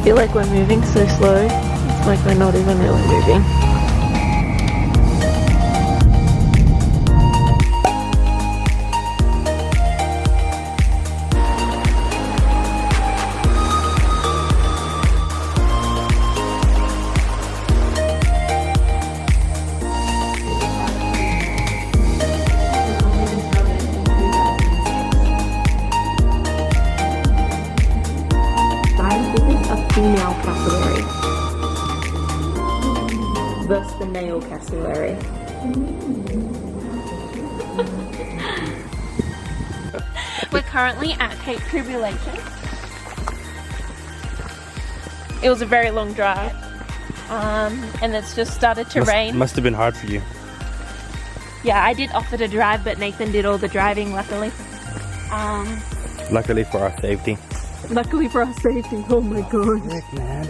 feel like we're moving so slow. It's like we're not even really moving. Female cassowary versus the male cassowary. We're currently at Cape Tribulation. It was a very long drive, and it's just started to rain. Must have been hard for you. Yeah, I did offer to drive, but Nathan did all the driving, luckily. Luckily for our safety. Luckily for our safety. Oh my god. Heck, man.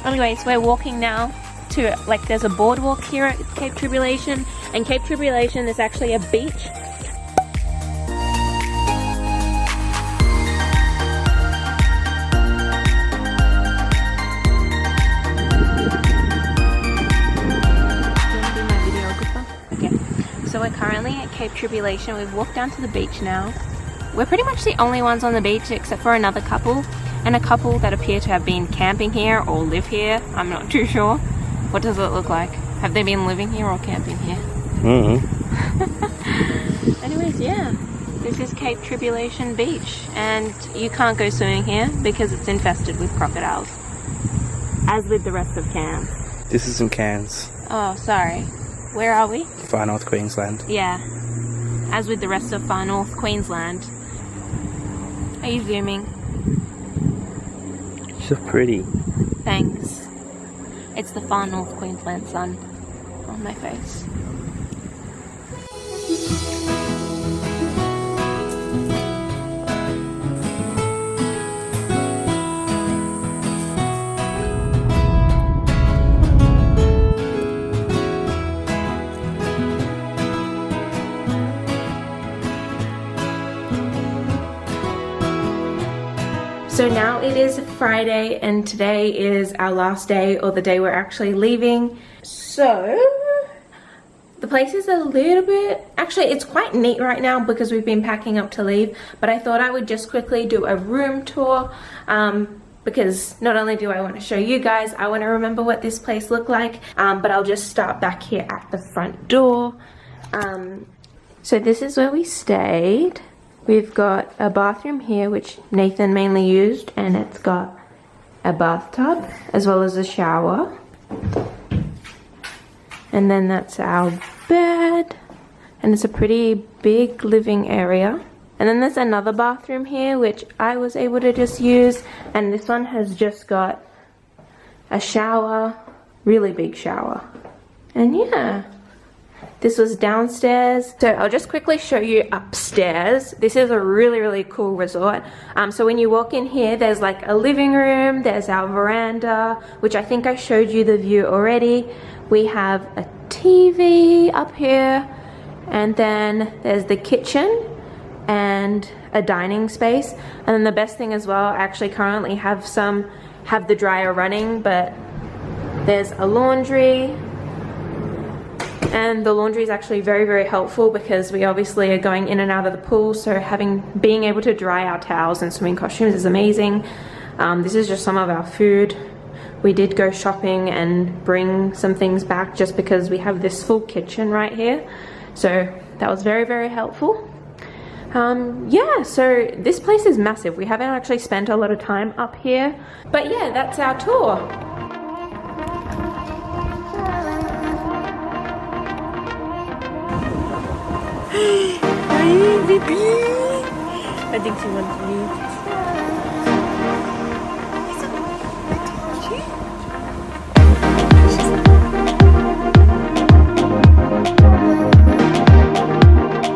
Anyways, we're walking now to, like, there's a boardwalk here at Cape Tribulation, and Cape Tribulation is actually a beach. So we're currently at Cape Tribulation. We've walked down to the beach now. We're pretty much the only ones on the beach except for another couple and a couple that appear to have been camping here or live here. I'm not too sure. What does it look like? Have they been living here or camping here? Anyways, yeah. This is Cape Tribulation Beach, and you can't go swimming here because it's infested with crocodiles. As with the rest of Cairns. This is in Cairns. Oh, sorry. Where are we? Far North Queensland. Yeah. As with the rest of Far North Queensland. Are you zooming? So pretty. Thanks. It's the Far North Queensland sun on my face. So now it is Friday and today is our last day, or the day we're actually leaving. So the place is a little bit, actually it's quite neat right now because we've been packing up to leave, but I thought I would just quickly do a room tour because not only do I want to show you guys, I want to remember what this place looked like, but I'll just start back here at the front door. So this is where we stayed. We've got a bathroom here, which Nathan mainly used, and it's got a bathtub as well as a shower. And then that's our bed, and it's a pretty big living area. And then there's another bathroom here, which I was able to just use, and this one has just got a shower, really big shower. And yeah. This was downstairs. So I'll just quickly show you upstairs. This is a really, really cool resort. So when you walk in here, there's like a living room, there's our veranda, which I think I showed you the view already. We have a TV up here, and then there's the kitchen and a dining space. And then the best thing as well, I actually currently have the dryer running, but there's a laundry. And the laundry is actually very, very helpful because we obviously are going in and out of the pool, so being able to dry our towels and swimming costumes is amazing. This is just some of our food. We did go shopping and bring some things back just because we have this full kitchen right here. So that was very, very helpful. Yeah, so this place is massive. We haven't actually spent a lot of time up here, but yeah, that's our tour. Hi, baby. I think she wants me.